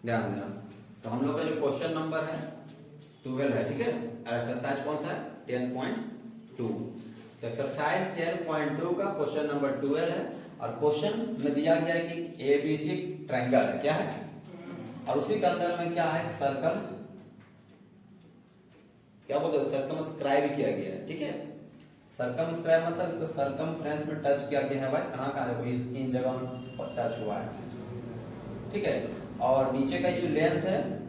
ध्यान देना। तो हम लोग का जो क्वेश्चन नंबर है 12 है, ठीक है। और एक्सरसाइज कौन सा है 10.2। तो एक्सरसाइज 10.2 का क्वेश्चन नंबर 12 है। और क्वेश्चन में दिया गया है कि एबीसी ट्रायंगल है, क्या है, और उसी के अंदर में क्या है, सर्कल, क्या बोलते हैं, सर्कमस्क्राइब किया गया है, ठीक है। सर्कमस्क्राइब मतलब इसको सर्कमफ्रेंस में टच किया गया है भाई, कहाँ कहाँ देखो इस इन जगह पर टच हुआ है, ठीक है। और नीचे का जो लेंथ है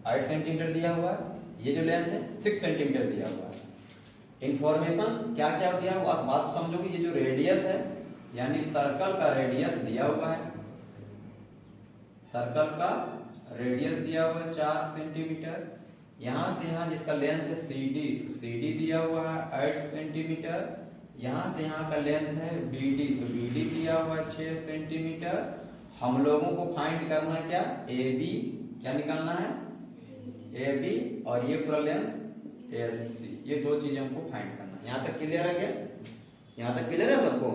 8 सेंटीमीटर दिया हुआ है, ये जो लेंथ है 6 सेंटीमीटर दिया हुआ है। इंफॉर्मेशन क्या क्या दिया हुआ बात समझोगे। ये जो रेडियस है यानी सर्कल का रेडियस दिया हुआ है, सर्कल का रेडियस दिया हुआ है 4 सेंटीमीटर। यहाँ से यहाँ जिसका लेंथ है CD, तो CD दिया हुआ है 8 सेंटीमीटर। यहाँ से यहाँ का लेंथ है BD, तो BD दिया हुआ है 6 सेंटीमीटर। हम लोगों को फाइंड करना है क्या, AB, क्या निकालना है AB, और ये पूरा लेंथ AC, ये दो चीजें हमको फाइंड करना है। यहाँ तक क्लियर है क्या, यहाँ तक क्लियर है सबको।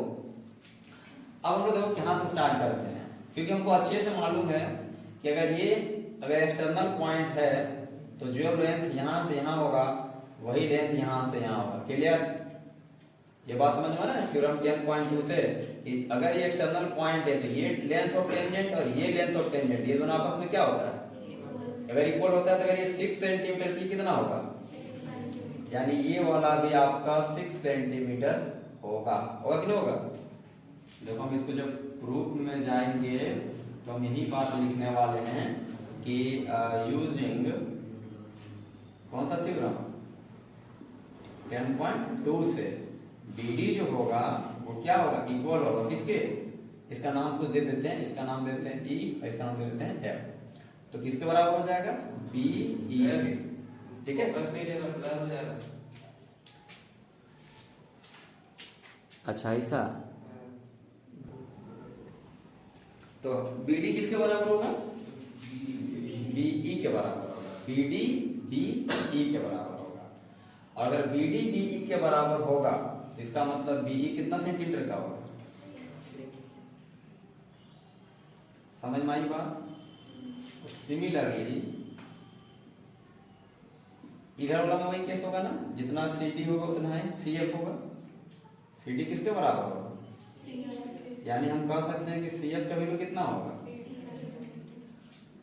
अब हम लोग देखो कहाँ से स्टार्ट करते हैं, क्योंकि हमको अच्छे से मालूम है कि अगर एक्सटर्नल पॉइंट है तो जो लेंथ यहाँ से यहाँ होगा वही लेंथ यहाँ से यहाँ होगा। क्लियर, ये बात समझ में आ रहा है थ्योरम 10.2 से कि अगर ये एक्सटर्नल पॉइंट है तो ये लेंथ ऑफ टेंजेंट और ये लेंथ ऑफ टेंजेंट, ये दोनों आपस में क्या होता है, अगर इक्वल होता है तो अगर ये 6 सेंटीमीटर की कितना होगा, यानी ये वाला भी आपका 6 सेंटीमीटर होगा, होगा कि नहीं होगा। देखो हम इसको जब प्रूफ में जाएंगे तो हम यही बात लिखने वाले हैं कि यूजिंग कौन सा थ्योरम 10.2 से BD जो होगा वो क्या होगा, इक्वल होगा किसके, इसका नाम कुछ दे देते हैं, इसका नाम दे देते हैं E और इसका नाम दे देते हैं F। तो किसके बराबर हो जाएगा, BE के, ठीक है। बस नहीं देगा बराबर हो जाएगा। अच्छा ऐसा, तो BD किसके बराबर होगा, BE के बराबर होगा, BD BE के बराबर होगा। और अगर BD BE के बराबर होगा इसका मतलब BE कितना सेंटीमीटर का होगा, समझ में आई बात। सिमिलरली इधर वाला में वही केस होगा ना, जितना CD होगा उतना है CF होगा। CD किसके बराबर होगा, यानी हम कह सकते हैं कि CF का वैल्यू कितना होगा,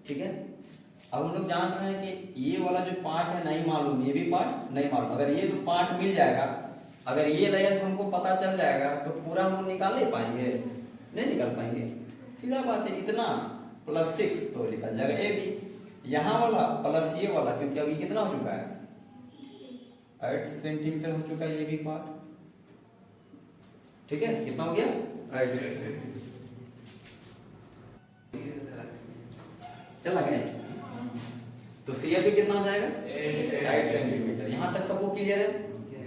ठीक है। अब हम लोग जान रहे हैं कि ये वाला जो पार्ट है नहीं मालूम, ये भी पार्ट नहीं मालूम। अगर ये दो पार्ट मिल जाएगा, अगर ये लेंथ हमको पता चल जाएगा तो पूरा हम निकाल नहीं पाएंगे, नहीं निकाल पाएंगे, सीधा बात है। इतना प्लस 6 तो निकल जाएगा AB, यहाँ वाला प्लस ये वाला, क्योंकि अभी कितना हो चुका है 8 सेंटीमीटर हो चुका है ये भी पार्ट, ठीक है। कितना हो गया 8 चला गया। तो CF भी कितना हो जाएगा 8 सेंटीमीटर। यहाँ तक सबको क्लियर है,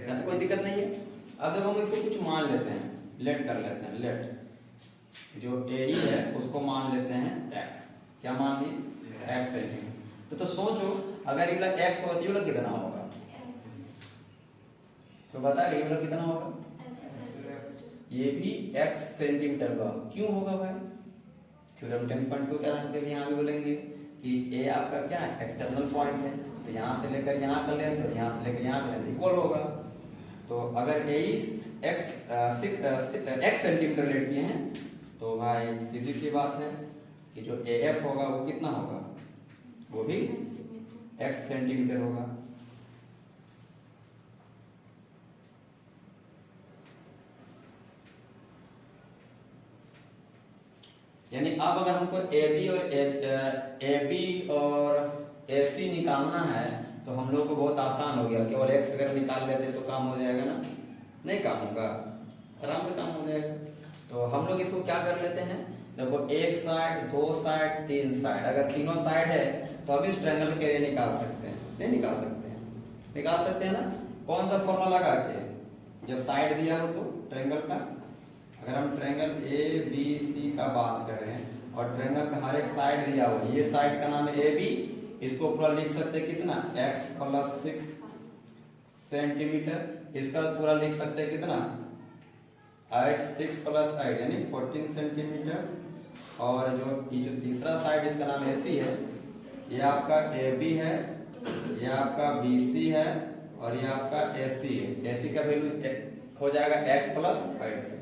तो कोई दिक्कत नहीं है। अब देखो हम इसको कुछ मान लेते हैं, लेट कर लेते हैं, लेट जो AE है उसको मान लेते हैं x, क्या मान लिए x सेंटीमीटर। तो सोचो अगर ये वाला x होगा तो ये वाला कितना होगा, तो बता ये वाला कितना होगा, ये भी x सेंटीमीटर का क्यों होगा भाई, थ्योरम 10.2 का हम यहाँ भी बोलेंगे कि A आपका क्या है एक्सटर्नल पॉइंट है, तो यहाँ से लेकर यहाँ का लेंथ और यहाँ से लेकर यहाँ का लेंथ इक्वल होगा। तो अगर AE x सेंटीमीटर लेट किए हैं तो भाई सीधी सी बात है कि जो AF होगा वो कितना होगा, वो भी x सेंटीमीटर होगा। यानी अब अगर हमको AB और AC निकालना है तो हम लोग को बहुत आसान हो गया, केवल x अगर निकाल लेते तो काम हो जाएगा ना, नहीं काम होगा, आराम से काम हो जाएगा। तो हम लोग इसको क्या कर लेते हैं, देखो एक साइड, दो साइड, तीन साइड, अगर तीनों साइड है तो अब इस ट्रायंगल के एरिया निकाल सकते हैं, नहीं निकाल सकते हैं, निकाल सकते हैं ना। कौन सा फॉर्मूला लगा के, जब साइड दिया हो तो ट्रायंगल का, अगर हम ट्रायंगल ABC का बात करें और ट्रायंगल का हर एक साइड दिया हो, ये साइड का नाम है AB, इसको पूरा लिख सकते हैं कितना x + 6 सेंटीमीटर, इसका पूरा लिख सकते हैं कितना 8, 6 + 8 यानी 14 सेंटीमीटर। और ये जो तीसरा साइड इसका नाम AC है, ये आपका AB है, ये आपका BC है और ये आपका AC है। AC का वैल्यू हो जाएगा x प्लस 5।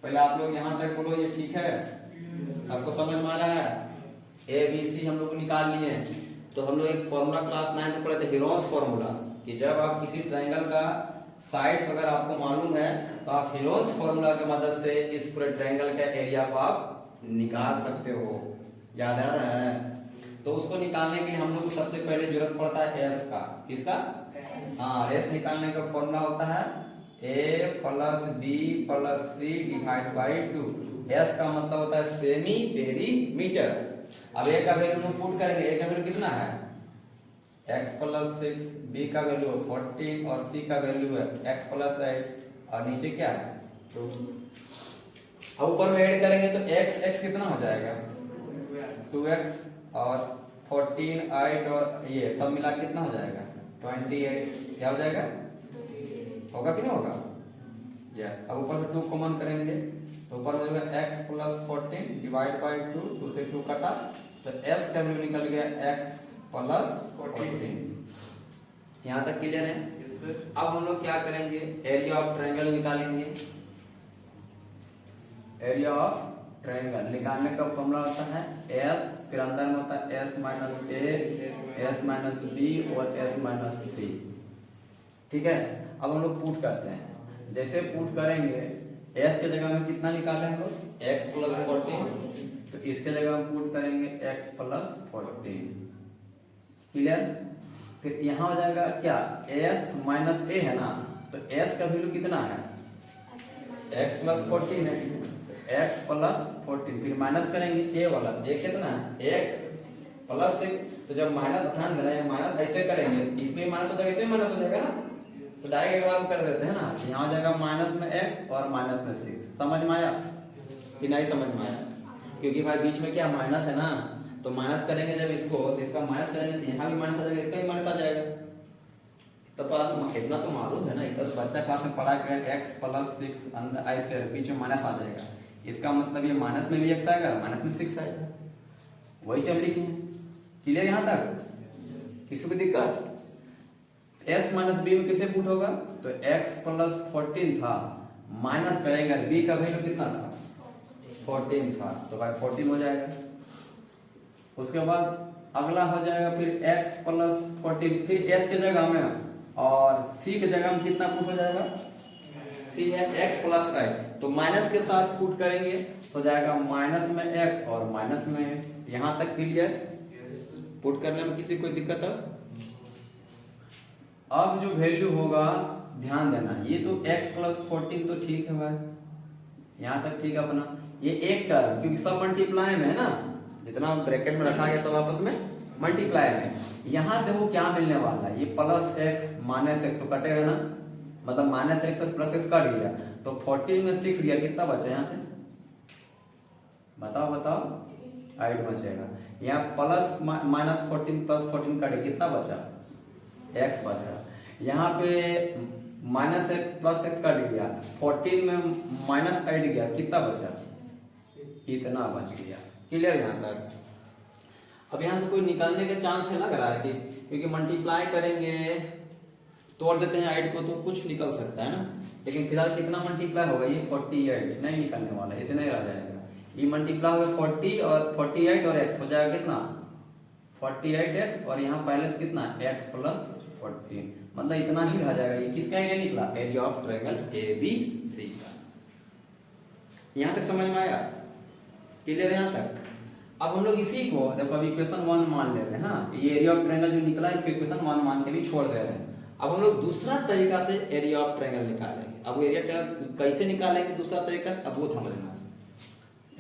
पहले आप लोग यहाँ तक बोलो ये ठीक है, आपको समझ में आ रहा है? ABC हम लोग निकाल लिए। तो हम लोग एक फॉर्मूला क्लास 9 में पढ़े थे, हेरोंस फॉर्मूला, कि जब आप किसी ट्रायंगल का साइड्स अगर आपको मालूम है तो आप हेरोंस फॉर्मूला की मदद से इस पूरे ट्रायंगल का एरिया को आप निकाल सकते हो। याद आ रहा है? तो उसको निकालने के लिए हम लोग को सबसे पहले जरूरत पड़ता है एस का। किसका? हाँ, एस निकालने का फॉर्मूला होता है a plus b plus c divide by 2। S का मतलब होता है सेमी पेरीमीटर। अब a का वैल्यू हम पुट करेंगे। a का वैल्यू कितना है? x प्लस 6, b का वैल्यू 14 और c का वैल्यू है x प्लस 8 और नीचे क्या है 2। अब ऊपर में ऐड करेंगे तो x कितना हो जाएगा 2x और 14 8 और ये सब मिला कितना हो जाएगा 28। क्या हो जाएगा? होगा कि नहीं होगा? अब ऊपर से 2 कॉमन करेंगे तो ऊपर में जो है x प्लस 14 डिवाइड बाई 2 से 2 कटा तो s का वैल्यू निकल गया x प्लस 14। यहाँ तक क्लियर है? अब हम लोग क्या करेंगे, एरिया ऑफ ट्रायंगल निकालेंगे। एरिया ऑफ ट्रायंगल निकालने का फॉर्मूला होता है s, फिर अंदर में होता है s minus a, s minus b और s माइनस c। ठीक है, अब हम लोग पुट करते हैं। जैसे पुट करेंगे s के जगह में कितना निकाले हम लोग x प्लस 14, तो इसके जगह हम पुट करेंगे x प्लस 14। क्लियर? फिर यहाँ हो जाएगा क्या s माइनस a है ना, तो s का वैल्यू कितना है x प्लस 14 है, x प्लस 14 फिर माइनस करेंगे a वाला, a कितना है x प्लस 6। तो जब माइनस ध्यान देना है, माइनस ऐसे करेंगे इसमें माइनस हो जाएगा, इसमें माइनस हो जाएगा ना, तो डायरेक्ट एक बार हम कर देते हैं ना। यहाँ हो जाएगा माइनस में x और माइनस में 6। समझ में आया कि नहीं समझ में आया? क्योंकि भाई बीच में क्या माइनस है ना, तो माइनस करेंगे जब इसको, तो इसका माइनस करेंगे तो यहाँ भी माइनस आ जाएगा, इसका भी माइनस आ जाएगा। इतना तो मालूम है ना, इतना तो बच्चा क्लास में पढ़ा के x प्लस 6 अंदर ऐसे बीच में माइनस आ जाएगा। इसका मतलब ये माइनस में भी x आएगा, माइनस में 6 आएगा। वही चल लिखे हैं। क्लियर यहाँ तक? किसी को दिक्कत? s माइनस b में किसे पुट होगा, तो x प्लस 14 था, माइनस करेंगे b का वैल्यू कितना था 14 था, तो भाई 14 हो जाएगा। उसके बाद अगला हो जाएगा फिर x प्लस 14, फिर s के जगह में और c के जगह में कितना पुट हो जाएगा, c है x प्लस 8, तो माइनस के साथ पुट करेंगे तो जाएगा माइनस में x और माइनस में। यहाँ तक क्लियर? पुट करने में किसी कोई दिक्कत है? अब जो वैल्यू होगा ध्यान देना, ये तो x प्लस 14 तो ठीक है भाई, यहाँ तक ठीक है अपना। ये एक टर्म क्योंकि सब मल्टीप्लाई में है ना, जितना ब्रैकेट में रखा गया सब आपस में मल्टीप्लाई में। यहाँ देखो क्या मिलने वाला है, ये प्लस x माइनस x तो कटेगा ना, मतलब माइनस x और प्लस x कट गया, तो 14 में 6 गया, कितना बचा यहाँ से बताओ बताओ? 8 बचेगा। यहाँ प्लस माइनस 14 प्लस 14 कटे, कितना बचा x बचा। यहाँ पे minus x plus x cut गया, 14 में माइनस 8 गया, कितना बचा इतना बच गया। क्लियर यहाँ तक? अब यहाँ से कोई निकालने का चांस है लग रहा है कि, क्योंकि मल्टीप्लाई करेंगे तोड़ देते हैं 8 को तो कुछ निकल सकता है ना, लेकिन फिलहाल कितना मल्टीप्लाई होगा, ये 48 नहीं निकलने वाला, इतना ही रह जाएगा। ये मल्टीप्लाई होगा 40 और 48 और x हो जाएगा कितना 48x और यहाँ पहले कितना x प्लस 14, मतलब इतना ही रह जाएगा। ये किसका एरिया निकला, एरिया ऑफ ट्रायंगल ABC का। यहाँ तक समझ में आया? क्लियर यहाँ तक? अब हम लोग इसी को देखो अभी इक्वेशन 1 मान ले रहे हैं। हाँ, ये एरिया ऑफ ट्रायंगल जो निकला इसको इक्वेशन 1 मान के भी छोड़ दे रहे हैं। अब हम लोग दूसरा तरीका से एरिया ऑफ ट्रायंगल निकालेंगे। अब वो एरिया ट्रायंगल कैसे निकालेंगे दूसरा तरीका से, अब वो समझना।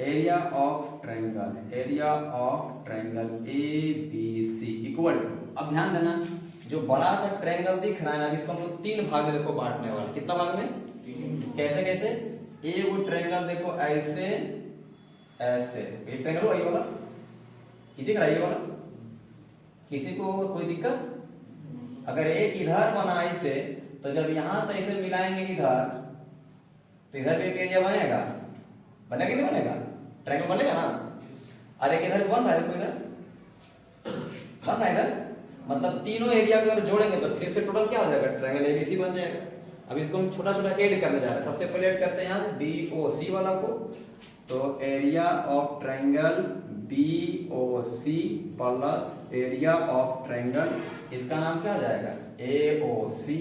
Area of triangle ABC equal to, अब ध्यान देना जो बड़ा सा ट्रायंगल दिख रहा है ना, इसको हम लोग 3 भाग में देखो बांटने वाले। कितना भाग में? कैसे कैसे? ये वो ट्रायंगल देखो ऐसे ऐसे, ये ट्रायंगल वही वाला ये दिख रहा है, ये वाला। किसी को कोई दिक्कत? अगर एक इधर बना ऐसे, तो जब यहां से ऐसे मिलाएंगे इधर, तो इधर भी एक एरिया बनेगा, बनेगा नहीं बनेगा? ट्रायंगल बनेगा ना। अरे इधर बन रहा है, देखो इधर बन रहा है इधर, मतलब तीनों एरिया को अगर जोड़ेंगे तो फिर से टोटल क्या हो जाएगा, ट्रायंगल एबीसी बन जाएगा। अब इसको हम छोटा छोटा ऐड करने जा रहे हैं। सबसे पहले ऐड करते हैं यहाँ बीओसी वाला को, तो area of triangle BOC plus area of triangle, इसका नाम क्या हो जाएगा AOC,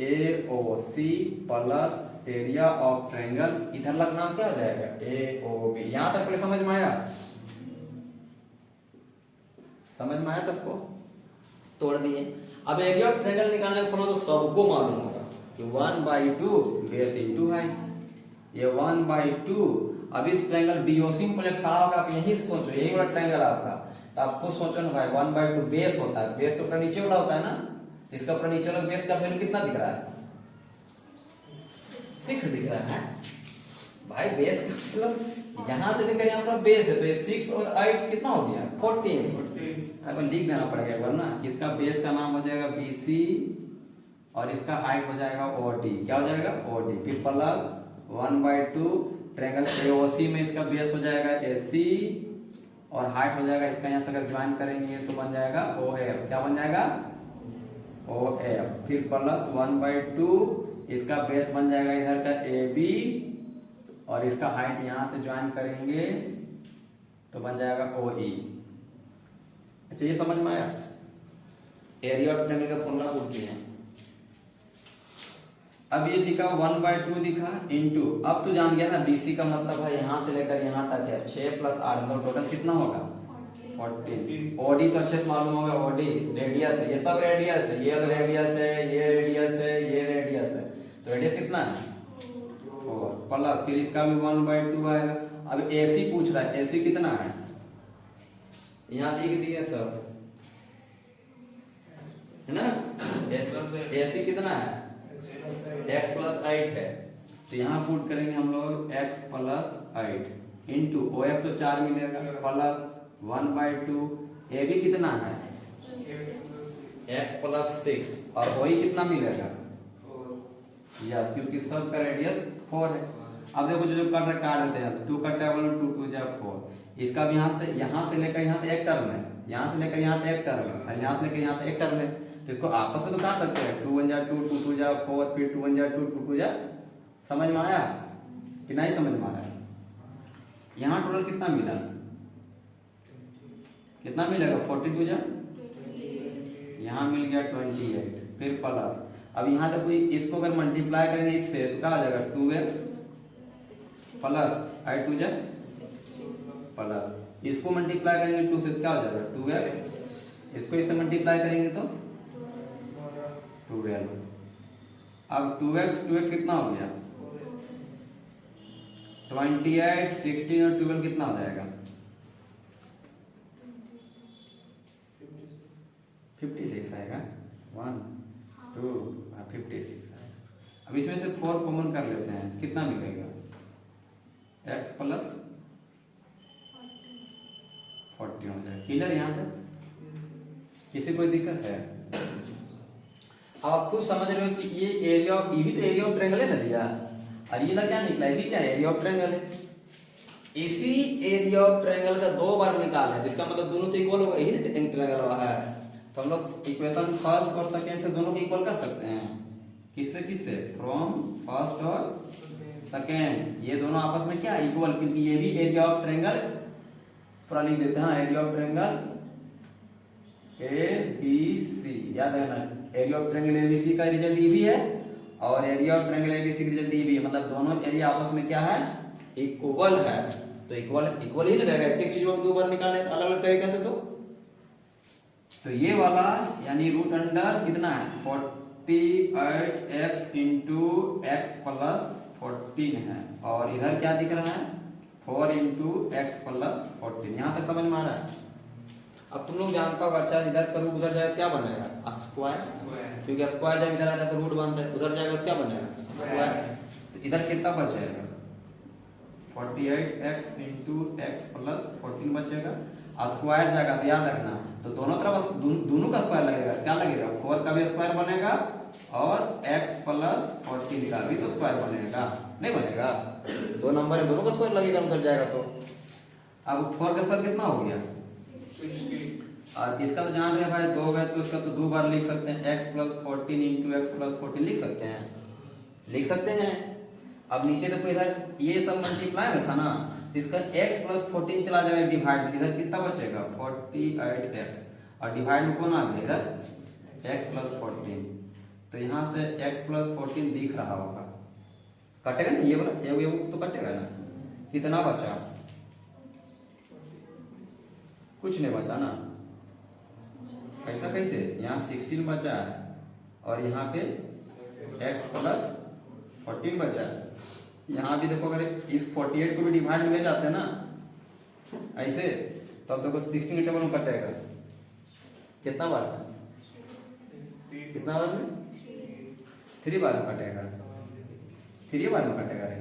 AOC plus area of triangle, इधर लग नाम क्या हो जाएगा एओबी। यहां तक समझ में आया, समझ में आया सबको, तोड़ दिए। अब एरिया ऑफ ट्रायंगल निकालने का तो सबको मालूम होगा कि 1/2 बेस इंटू है, ये 1/2। अब इस ट्रायंगल बीओसी में पहले खड़ा होगा, आप यहीं से सोचो, यही वाला ट्रायंगल आपका, तो आप खुद सोचो ना भाई 1/2 बेस होता है, बेस तो पूरा नीचे वाला होता है ना, इसका पूरा नीचे वाला बेस का वैल्यू कितना दिख रहा है 6 दिख रहा है भाई। बेस का मतलब यहां से लेकर यहां पर बेस है, तो ये 6 और 8 कितना हो गया 14। अब लिख देना पड़ेगा वरना, इसका बेस का नाम हो जाएगा बीसी और इसका हाइट हो जाएगा ओडी, क्या हो जाएगा ओडी, फिर प्लस 1/2 ट्रायंगल एओसी में इसका बेस हो जाएगा एसी और हाइट हो जाएगा इसका, यहां से अगर ज्वाइन करेंगे तो बन जाएगा ओएफ, क्या बन जाएगा ओएफ, फिर प्लस 1/2 इसका बेस बन जाएगा इधर का एबी और इसका हाइट यहां से ज्वाइन करेंगे तो बन जाएगा ओई। अच्छा ये समझ में आया, एरिया ऑफ ट्रायंगल का फॉर्मूला पूछ दिए। अब ये दिखा 1/2 दिखा इनटू, अब तो जान गया ना बीसी का मतलब है यहां से लेकर यहां तक है 6 + 8 मतलब टोटल कितना होगा 40। ओडी तो अच्छे से मालूम होगा, ओडी रेडियस है, ये सब रेडियस है, ये रेडियस है, ये रेडियस है, ये रेडियस है, तो रेडियस कितना है 4 प्लस फिर इसका भी 1/2 आएगा। अब एसी पूछ रहा है, एसी कितना है यहाँ लिख दिए सब है ना, एसी कितना है x + 8 है, तो यहाँ पुट करेंगे हम लोग x + 8 इंटू OF तो 4 मिलेगा प्लस 1/2 AB कितना है x + 6 और OE कितना मिलेगा यस, क्योंकि सब का रेडियस 4 है। अब देखो जो कट रहा काट देते हैं, 2 कटा है 2 2 जा 4, इसका भी यहाँ से लेकर यहाँ तक एक टर्म है, यहाँ से लेकर यहाँ तक एक टर्म है और यहाँ से लेकर यहाँ तक एक टर्म है, तो इसको आपस में तो काट सकते हैं 2 1 जा 2 2 2 जा 4 फिर 2 1 जा 2 2 2 जा। समझ में आया कि नहीं समझ में आया। यहाँ टोटल कितना मिला, कितना मिलेगा 42 जा, यहाँ मिल गया 28 फिर प्लस। अब यहाँ तक कोई इसको अगर मल्टीप्लाई करेंगे इससे तो क्या आ जाएगा 2x प्लस 8 2 जा प्लस, इसको मल्टीप्लाई करेंगे 2 से क्या हो जाएगा 2x, इसको इससे मल्टीप्लाई करेंगे तो 12। अब 2x कितना हो गया 28 16 और 12 कितना हो जाएगा 56 आएगा 1 2 56 आएगा। अब इसमें से 4 कॉमन कर लेते हैं, कितना मिलेगा x + 40 हो जाएगा। क्लियर यहाँ तक, किसी कोई दिक्कत है। अब आप खुद समझ रहे हो कि ये एरिया ऑफ, ये भी तो एरिया ऑफ ट्रायंगल है ना दिया, और ये क्या निकला, ये भी क्या एरिया ऑफ ट्रायंगल है। इसी एरिया ऑफ ट्रायंगल का 2 बार निकाल है, जिसका मतलब दोनों तो इक्वल होगा, यही ट्रायंगल रहा है, तो हम लोग इक्वेशन फर्स्ट और सेकंड से दोनों को इक्वल कर सकते हैं। किससे किससे, फ्रॉम फर्स्ट और सेकंड, ये दोनों आपस में क्या इक्वल, क्योंकि ये भी एरिया ऑफ ट्रायंगल, पूरा लिख देते हैं एरिया ऑफ ट्रायंगल ABC, याद है ना, एरिया ऑफ ट्रायंगल ABC का रिजल्ट ये भी है और एरिया ऑफ ट्रायंगल ABC का रिजल्ट ये भी है, मतलब दोनों एरिया आपस में क्या है इक्वल है, तो इक्वल ही रहेगा। एक चीज को 2 बार निकालना है तो अलग अलग तरीके से, तो ये वाला यानी रूट अंडर कितना है 48x इंटू x + 14 है, और इधर क्या दिख रहा है 4 इंटू x + 14। यहाँ तक समझ में आ रहा है। अब तुम लोग जानता होगा, अच्छा इधर करो उधर जाए क्या बनेगा स्क्वायर, क्योंकि स्क्वायर जब इधर आ जाए तो रूट बनता है, उधर जाएगा तो क्या बनेगा स्क्वायर, तो इधर कितना बचेगा 48x इंटू x + 14 बचेगा। स्क्वायर जाएगा तो याद रखना, तो दोनों तरफ दोनों का स्क्वायर लगेगा, क्या लगेगा 4 का भी स्क्वायर बनेगा और x + 14 का भी तो स्क्वायर बनेगा, नहीं बनेगा। 2 नंबर है, दोनों का स्क्वायर लगेगा, उधर जाएगा तो। अब 4 का स्क्वायर कितना हो गया 60। और इसका तो जान रहे हैं भाई 2 है, तो इसका तो 2 बार लिख सकते हैं, x + 14 × x + 14 लिख सकते हैं, लिख सकते हैं। अब नीचे देखो इधर ये सब मल्टीप्लाई में था ना, तो इसका x + 14 चला जाएगा डिवाइड में, इधर कितना बचेगा 48x, और डिवाइड में कौन आ गया इधर x + 14, तो यहाँ से x + 14 दिख रहा होगा, कटेगा ना ये वाला, ये तो कटेगा ना, कितना बचा, कुछ नहीं बचा ना, ऐसा कैसे, यहाँ 16 बचा है और यहाँ पे x + 14 बचा है। यहाँ भी देखो अगर इस 48 को भी डिवाइड में ले जाते हैं ना ऐसे, तो अब देखो 16 के टेबल में कटेगा कितना बार, कितना बार में 3 बार में कटेगा, 3 बार में कटेगा रे।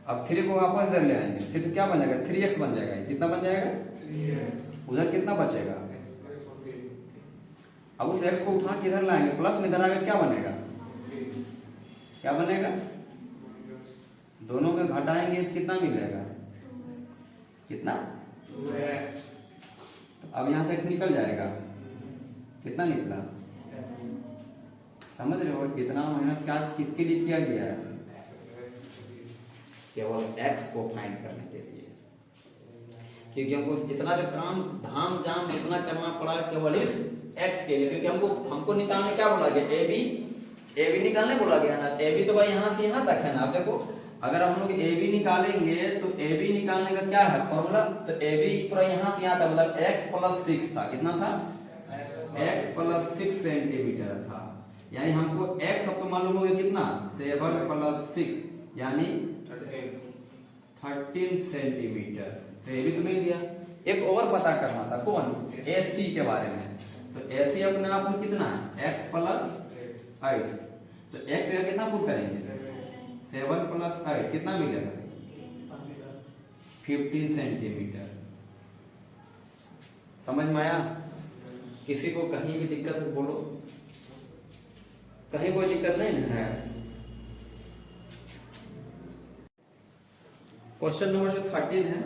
अब 3 को वापस इधर ले आएंगे, फिर तो क्या बन जाएगा 3x बन जाएगा, कितना बन जाएगा 3x, उधर कितना बचेगा, x + 14। अब उस x को उठा के इधर लाएंगे, प्लस में इधर आकर क्या बनेगा, क्या बनेगा, दोनों में घटाएंगे तो कितना मिलेगा, कितना 2x। अब यहाँ से x निकल जाएगा, कितना निकला, समझ रहे हो कितना मेहनत क्या किसके लिए किया गया है, केवल x को फाइंड करने के लिए, क्योंकि हमको इतना जो काम धाम जाम इतना करना पड़ा केवल इस x के लिए, क्योंकि हमको निकालने क्या बोला गया, ए बी निकालने बोला गया ना, ए बी तो भाई यहाँ से यहाँ तक है ना। अब देखो अगर हम लोग ए बी निकालेंगे तो ए बी निकालने का क्या है फॉर्मूला, तो ए बी पूरा यहाँ से यहाँ तक मतलब x + 6 था, कितना था x + 6 सेंटीमीटर था, यानी हमको x सबको मालूम हो गया कितना 7 + 6 यानी 13 सेंटीमीटर, तो ये भी तो मिल गया। एक और पता करना था कौन, AC के बारे में, तो AC अपने आप में कितना है x + 8, तो x का कितना पुट करेंगे 7 + 8 कितना मिलेगा 15 सेंटीमीटर। समझ में आया, किसी को कहीं भी दिक्कत है बोलो, कहीं कोई दिक्कत नहीं है। क्वेश्चन नंबर 13 है,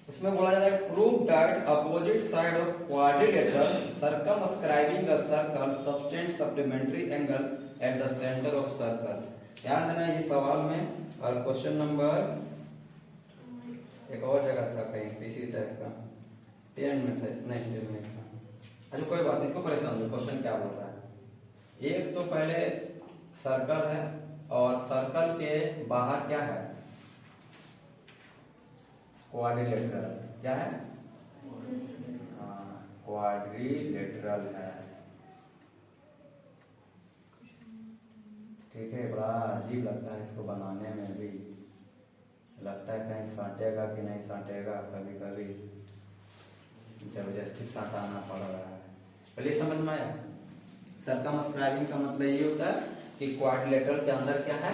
उसमें बोला जा रहा है prove that opposite side of quadrilateral circumscribing a circle subtend supplementary angle at the centre of circle. ध्यान देना ये सवाल में, और क्वेश्चन नंबर एक और जगह था कहीं इसी टाइप का 10 में था, नहीं 10 में था, अच्छा कोई बात नहीं, इसको परेशान नहीं, क्वेश्चन क्या बोल रहा है। एक तो पहले सर्कल है और सर्कल के बाहर क्या है क्वाड्रिलेटरल, क्या है क्वाड्रिलेटरल है, ठीक है। बड़ा अजीब लगता है इसको बनाने में भी, लगता है कहीं साटेगा कि नहीं साटेगा, कभी कभी जबरदस्ती साटाना पड़ रहा है। पहले समझ में आया, सर्कमस्क्राइबिंग का मतलब ये होता है कि क्वाड्रिलेटरल के अंदर क्या है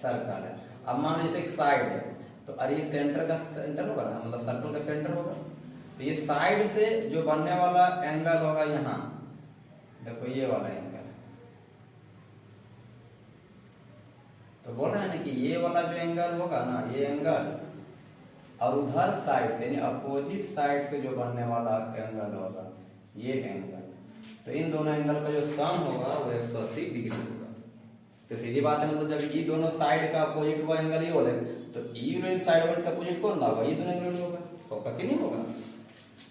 सर्कल है। अब मान लो जैसे एक साइड है, तो अरे ये सेंटर का सेंटर होगा ना, मतलब सर्कल का सेंटर होगा, तो ये साइड से जो बनने वाला एंगल होगा यहाँ देखो ये वाला एंगल, तो बोल रहा है ना कि ये वाला जो एंगल होगा ना, ये एंगल और उधर साइड से यानी अपोजिट साइड से जो बनने वाला एंगल होगा ये एंगल, तो इन दोनों एंगल का जो सम होगा वो 180 डिग्री होगा। तो सीधी बात है, मतलब जब ये दोनों साइड का अपोजिट हुआ एंगल ये बोले तो ई वाली साइड वाले का अपोजिट कौन होगा, ये दोनों एंगल होगा, होगा कि नहीं होगा।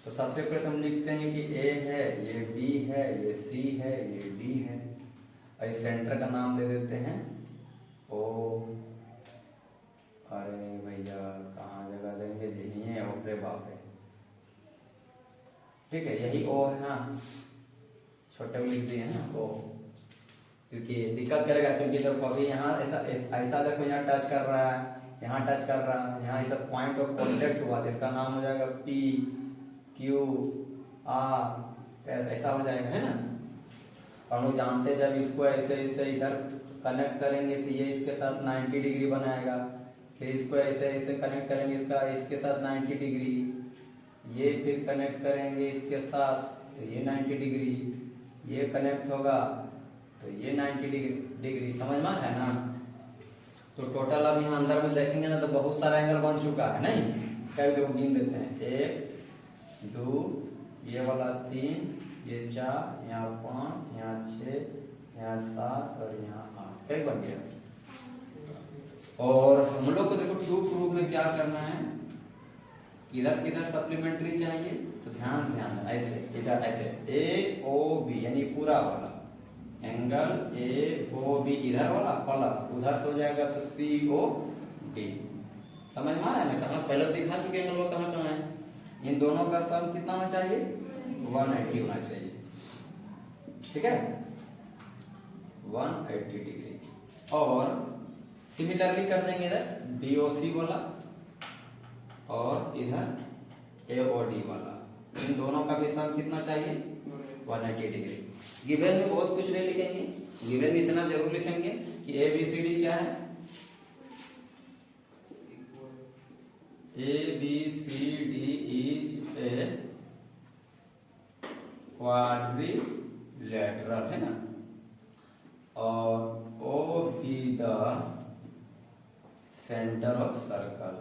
तो सबसे पहले हम लिखते हैं कि ए है, ये बी है, ये सी है, ये डी है, और इस सेंटर का नाम दे देते हैं ओ। अरे भैया कहाँ जगह देंगे, यही है ओकरे बाप है, ठीक है यही ओ है ना, छोटे में लिख दिए ना ओ, क्योंकि दिक्कत करेगा, क्योंकि जब अभी यहाँ ऐसा देखो यहाँ टच कर रहा है, यहाँ टच कर रहा है, यहाँ ऐसा पॉइंट ऑफ कॉन्टेक्ट हुआ तो इसका नाम हो जाएगा पी क्यू आर, ऐसा हो जाएगा है ना। और हम लोग जानते हैं जब इसको ऐसे ऐसे इधर कनेक्ट करेंगे तो ये इसके साथ 90 डिग्री बनाएगा, फिर इसको ऐसे ऐसे कनेक्ट करेंगे इसका इसके साथ 90 डिग्री, ये फिर कनेक्ट करेंगे इसके साथ तो ये 90 डिग्री, ये कनेक्ट होगा तो ये 90 डिग्री, समझ में है ना। तो टोटल अब यहाँ अंदर में देखेंगे ना तो बहुत सारा एंगल बन चुका है, नहीं? कभी कभी गिन देते हैं, 1 2 ये वाला 3 ये 4 यहाँ 5 यहाँ 6 यहाँ 7 और यहाँ 8 एक बन गया। और हम लोग को देखो टू प्रूफ में क्या करना है, किधर किधर सप्लीमेंट्री चाहिए, तो ध्यान ध्यान ऐसे इधर ऐसे ए ओ बी यानी पूरा वाला एंगल ए ओ बी इधर वाला प्लस उधर से हो जाएगा तो सी ओ डी। समझ में आ रहा है ना? कहाँ पहले दिखा चुके हैं लोग कहाँ कहाँ है। इन दोनों का सम कितना होना चाहिए, 180 होना चाहिए, ठीक है, 180 डिग्री। और सिमिलरली कर देंगे इधर DOC वाला और इधर AOD वाला, इन दोनों का भी सम कितना चाहिए, 180 डिग्री। गिवन में बहुत कुछ नहीं लिखेंगे, गिवन में इतना जरूर लिखेंगे कि ABCD क्या है, ABCD इज ए क्वाड्रिलेटरल, है ना, और OB the centre of circle.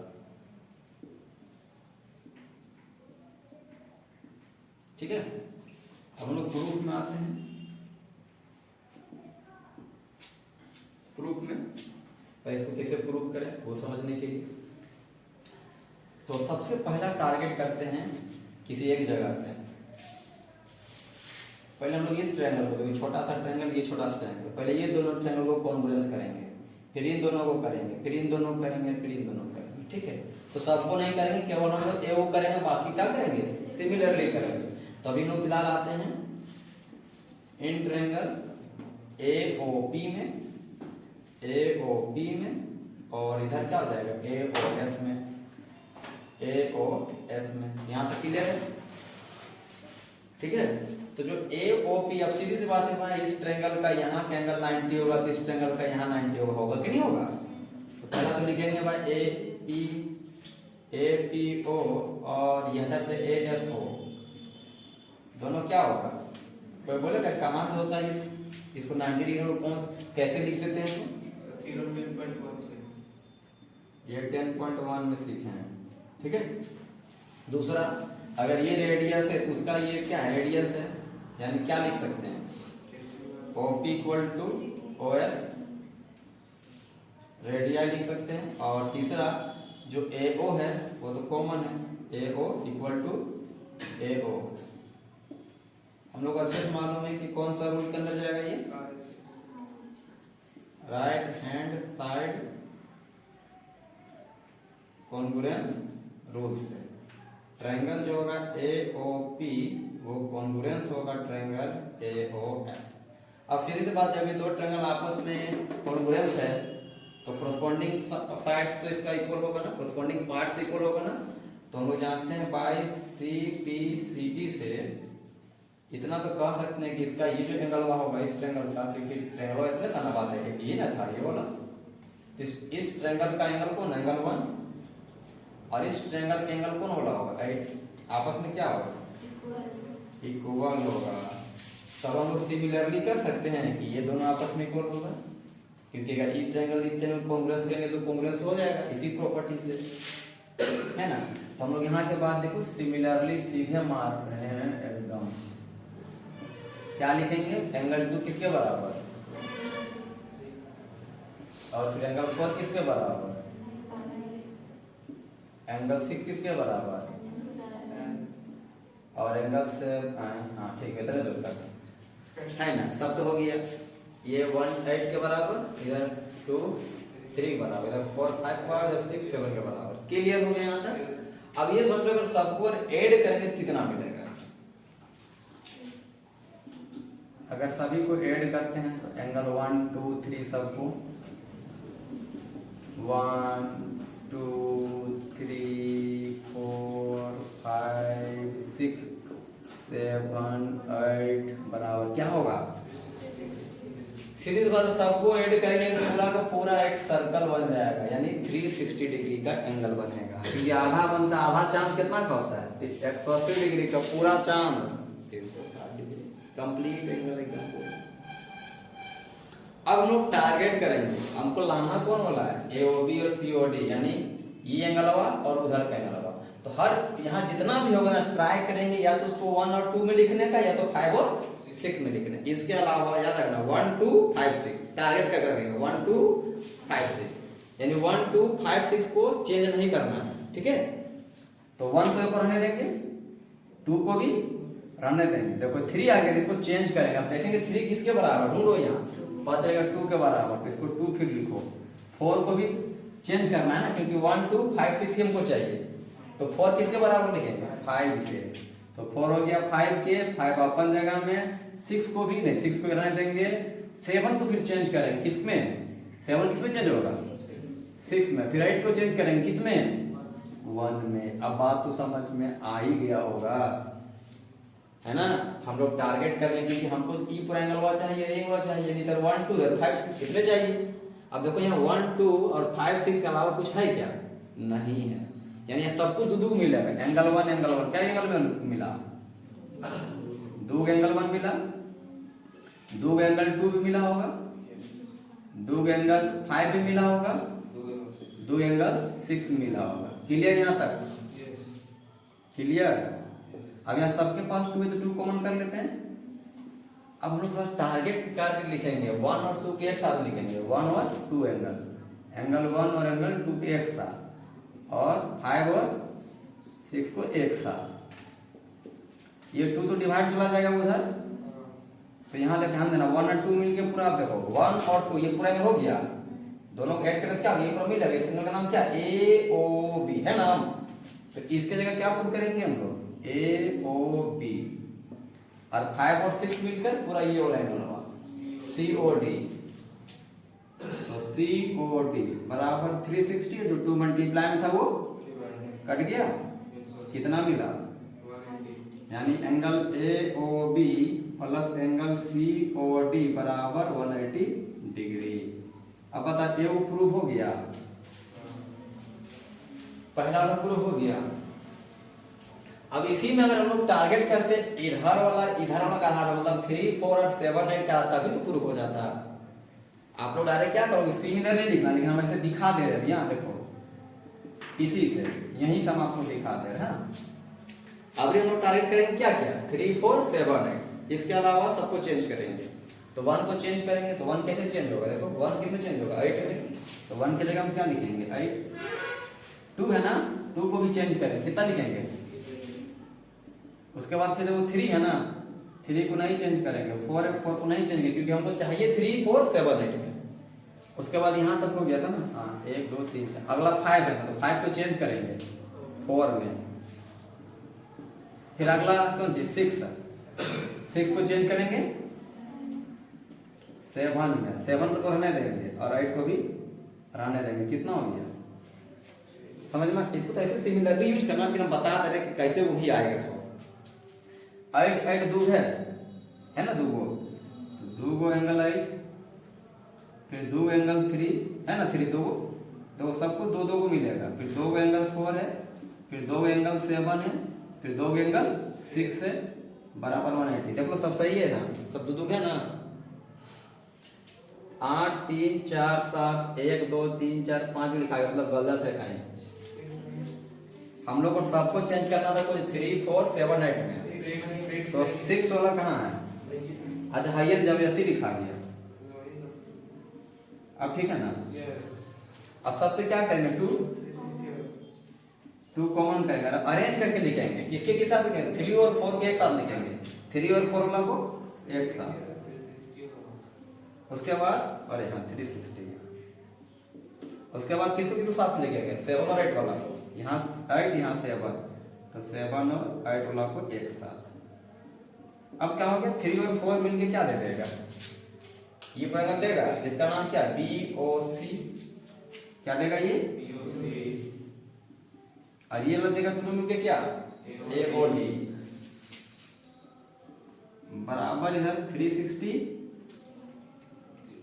ठीक है, अब हम लोग प्रूफ में आते हैं। प्रूफ में इसको कैसे प्रूफ करें वो समझने के लिए तो सबसे पहला टारगेट करते हैं किसी एक जगह से। पहले हम लोग इस ट्रायंगल को, देखो छोटा सा ट्रायंगल, ये छोटा सा ट्रायंगल, पहले ये दोनों ट्रायंगल को कॉन्ग्रुएंस करेंगे, फिर इन दोनों को करेंगे, फिर इन दोनों को करेंगे, फिर इन दोनों को करेंगे। ठीक है, तो सबको नहीं करेंगे, केवल हम लोग ए वो करेंगे, बाकी क्या करेंगे, सिमिलरली करेंगे। तो अभी लोग फिलहाल आते हैं इन ट्रायंगल AOP में, AOP में, और इधर क्या हो जाएगा AOS में, AOS में। यहाँ तक क्लियर है? ठीक है, तो जो AOP, अब सीधी सी बात है भाई, इस ट्रायंगल का यहाँ का एंगल 90 होगा तो इस ट्रायंगल का यहाँ 90 होगा कि नहीं होगा? तो पहला तो लिखेंगे भाई APO और यहाँ से ASO, दोनों क्या होगा? कोई बोलेगा कहाँ से होता है इसको 90 डिग्री में कौन कैसे लिख देते हैं इसको? 10.1 से ये 10.1 में सीखे हैं। ठीक है, दूसरा अगर ये रेडियस है उसका ये क्या है, रेडियस है, यानी क्या लिख सकते हैं, OP equal to OS radii लिख सकते हैं। और तीसरा जो AO है वो तो कॉमन है, AO इक्वल टू AO। हम लोग अच्छे से मालूम है कि कौन सा रूल के अंदर जाएगा ये, right hand side congruence rule से। ट्रायंगल जो होगा AOP वो कॉन्ग्रुएंस होगा ट्रायंगल AOS। अब सीधी सी बात है, अभी दो ट्रायंगल आपस में कॉन्ग्रुएंस है तो कोरस्पॉन्डिंग साइड्स तो इसका इक्वल होगा ना, कोरस्पॉन्डिंग पार्ट्स इक्वल होगा ना। तो हम लोग जानते हैं बाई CPCT से इतना तो कह सकते हैं कि इसका ये जो एंगल होगा इस ट्रायंगल का, क्योंकि ट्रायंगल इतने सारा बात है कि ये ना था ये वाला, तो इस ट्रायंगल का एंगल कौन, एंगल 1, और इस ट्रायंगल का एंगल कौन वाला होगा, आपस में क्या होगा, इक्वल होगा। तब हम लोग सिमिलरली कर सकते हैं कि ये दोनों आपस में इक्वल होगा, क्योंकि अगर ई ट्रायंगल कॉन्ग्रुएंस करेंगे तो कॉन्ग्रुएंस हो जाएगा इसी प्रॉपर्टी से, है ना। तो हम लोग यहाँ के बाद देखो सिमिलरली सीधे मार रहे हैं एकदम, क्या लिखेंगे, एंगल 2 किसके बराबर, और फिर एंगल 4 किसके बराबर, एंगल 6 किसके बराबर, और एंगल से हाँ ठीक है, इतना जोड़ करते है ना, सब तो हो गया। ये 1 8 के बराबर, इधर 2 3 के बराबर, इधर 4 5 पर, इधर 6 7 के बराबर। क्लियर हो गया यहाँ तक? अब ये सोच लो अगर सबको ऐड करेंगे तो कितना मिलेगा, अगर सभी को ऐड करते हैं तो एंगल 1 2 3 सबको 1 2 3 4 5 6 7 8 बराबर क्या होगा, सीधी बात, सबको ऐड करेंगे तो पूरा का पूरा एक सर्कल बन जाएगा, यानी 360 डिग्री का एंगल बनेगा। ये आधा बनता, आधा चांद कितना का होता है, 180 डिग्री का पूरा चांद 360 डिग्री कंप्लीट एंगल एकदम। अब हम लोग टारगेट करेंगे, हमको लाना कौन वाला है, AOB और COD, यानी ये एंगलवा और उधर का एंगलवा। तो हर यहाँ जितना भी होगा ना ट्राई करेंगे या तो उसको 1 और 2 में लिखने का या तो 5 और 6 में लिखने। इसके अलावा याद रखना 1 2 5 6 टारगेट कर रखेंगे 1 2 5 6, यानी 1 2 5 6 को चेंज नहीं करना है, ठीक है। तो 1 को रहने देंगे, 2 को भी रहने देंगे। देखो 3 आ गया, इसको चेंज करेंगे। अब देखेंगे 3 किसके बराबर, ढूंढो यहाँ, पता चलेगा 2 के बराबर, तो इसको 2 फिर लिखो। 4 को भी चेंज करना है ना, क्योंकि 1 2 5 6 ही हमको चाहिए, तो 4 किसके बराबर लिखेंगे, 5 के। तो 4 हो गया 5 के, 5 अपन जगह में, 6 को भी नहीं, 6 को रहने देंगे। 7 को फिर चेंज करेंगे, किसमें, 7 किसमें चेंज होगा, 6 में। फिर 8 को चेंज करेंगे, किसमें, 1 में। अब बात तो समझ में आ ही गया होगा, है ना। हम लोग टारगेट कर लेंगे कि हमको ई पूरा एंगल चाहिए, एंगल चाहिए, नहीं तो 1 2 5 6 कितने चाहिए। अब देखो यहाँ 1 2 और 5 6 के अलावा कुछ है क्या, नहीं है, यानी सबको दो मिलेगा। एंगल 1 क्या एंगल में मिला, 2 एंगल 1 मिला, 2 एंगल 2 भी मिला होगा, 2 एंगल 5 भी मिला होगा, 2 एंगल 6 मिला होगा। क्लियर यहाँ तक, क्लियर। अब यहाँ सबके पास 2 है तो 2 कॉमन कर लेते हैं। अब हम लोग टारगेट करके लिखेंगे 1 और 2 के एक साथ लिखेंगे, 1 और 2 एंगल, एंगल 1 और एंगल 2 के एक साथ, और 5 और 6 को एक साथ। ये 2 तो डिवाइड चला जाएगा उधर, तो यहाँ तक ध्यान देना 1 और 2 मिलके पूरा, आप देखो 1 और 2 ये पूरा हो गया, दोनों को ऐड करने से क्या ये पूरा मिल जाएगा। इस का नाम क्या, AOB है नाम। तो इसके जगह क्या पुट करेंगे हम लोग, AOB, और 5 और 6 मिलकर पूरा ये वाला एंगल हुआ COD। तो COD बराबर 360, जो 2 मल्टीप्लाई था वो कट गया, कितना मिला, यानी angle AOB plus angle COD बराबर 180 डिग्री। अब बता, ये प्रूफ हो गया, पहला वाला प्रूफ हो गया। अब इसी में अगर हम लोग टारगेट करते इधर वाला का आधार, मतलब 3 4 और 7 8 का, तभी तो प्रूफ हो जाता। आप लोग डायरेक्ट क्या करोगे, सिमिलर नहीं लिखना, लेकिन हम ऐसे दिखा दे रहे हैं, यहाँ देखो इसी से, यही से हम आपको दिखा दे रहे हैं। अब हम लोग टारगेट करेंगे क्या क्या, 3 4 7 8, इसके अलावा सबको चेंज करेंगे। तो 1 को चेंज करेंगे, तो 1 कैसे चेंज होगा, देखो 1 कितने चेंज होगा, 8 में। तो 1 की जगह हम क्या लिखेंगे, 8। 2 है ना, 2 को भी चेंज करेंगे, कितना लिखेंगे। उसके बाद फिर वो 3 है ना, 3 को नहीं चेंज करेंगे, 4 को नहीं चेंज करेंगे, क्योंकि हमको चाहिए 3 4 7 8 में। उसके बाद यहाँ तक हो गया था ना, हाँ 1 2 3 4, अगला 5 है, तो 5 को चेंज करेंगे 4 में। फिर अगला कौन सी 6 को चेंज करेंगे 7 में, 7 को रहने देंगे और 8 को भी रहने देंगे। कितना हो गया, समझ में। इसको तो ऐसे सिमिलरली यूज करना, फिर हम बता दे रहे कि कैसे वो भी आएगा। सो 8 8 2 है ना, 2 गो, तो 2 गो एंगल 8, फिर 2 एंगल 3 है ना, 3 2 गो, तो सबको 2 2 को मिलेगा। फिर 2 एंगल 4 है, फिर 2 एंगल 7 है, फिर 2 एंगल 6 है, बराबर 180। देखो सब सही है ना, सब 2 2 है ना। 8 3 4 7 1 2 3 4 5 लिखा गया, मतलब गलत है कहीं। हम लोग को सबको चेंज करना था, कोई 3 4 7 8 में, तो 6 वाला कहाँ है, अच्छा हाइयर जबरदस्ती लिखा गया। अब ठीक है ना। अब सबसे क्या करेंगे, 2 कॉमन करेंगे, अरेंज करके लिखेंगे, किसके के साथ लिखेंगे, 3 और 4 के एक साथ लिखेंगे, 3 और 4 वाला को एक साथ। उसके बाद और यहाँ 360, उसके बाद किसको साथ लिखेंगे, 7 और 8 वाला को, यहाँ 8 यहाँ 7, तो 7 और 8 वाला को एक साथ। अब क्या हो गया, 3 और 4 मिलके क्या दे देगा, ये पैराग्राफ देगा, जिसका नाम क्या, BOC। क्या देगा ये, और ये लोग देगा दोनों मिलके क्या, AOD बराबर इधर 360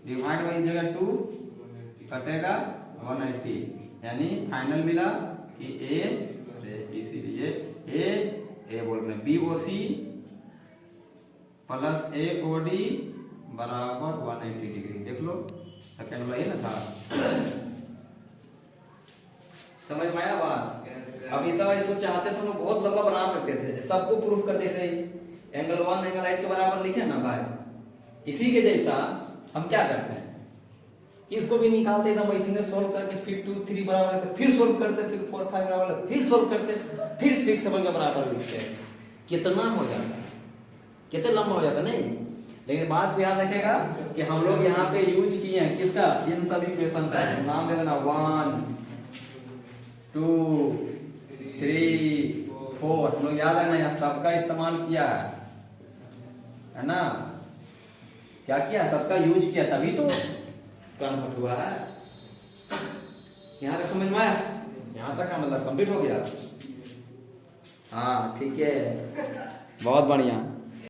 डिवाइड बाई जगह 2 कटेगा 180, यानी फाइनल मिला कि इसीलिए A बोल रहे BOC प्लस AOD बराबर 180 डिग्री। देख लो सेकंड वाला ये ना था, समझ में आया बात। अभी तक इसको चाहते तो हम लोग बहुत लंबा बना सकते थे, सबको प्रूफ कर दे सही एंगल 1 एंगल 8 के बराबर लिखे ना भाई। इसी के जैसा हम क्या करते हैं, इसको भी निकालते एकदम इसी में सोल्व करके फिर 2 3 बराबर है तो फिर सोल्व करते, फिर 4 5 बराबर है फिर सोल्व करते, फिर 6 7 के बराबर लिखते हैं। कितना हो जाता है, कितने लंबा हो जाता नहीं। लेकिन बात याद रखेगा कि हम लोग यहाँ पे यूज किए हैं किसका, इन सभी क्वेश्चन का नाम दे देना 1 2 3 4। हम लोग याद रखना यहाँ सबका इस्तेमाल किया है ना, क्या किया, सबका यूज किया तभी तो कन्वर्ट हुआ है। यहाँ तक समझ में आया, यहाँ तक का मतलब कंप्लीट हो गया। हाँ ठीक है, बहुत बढ़िया।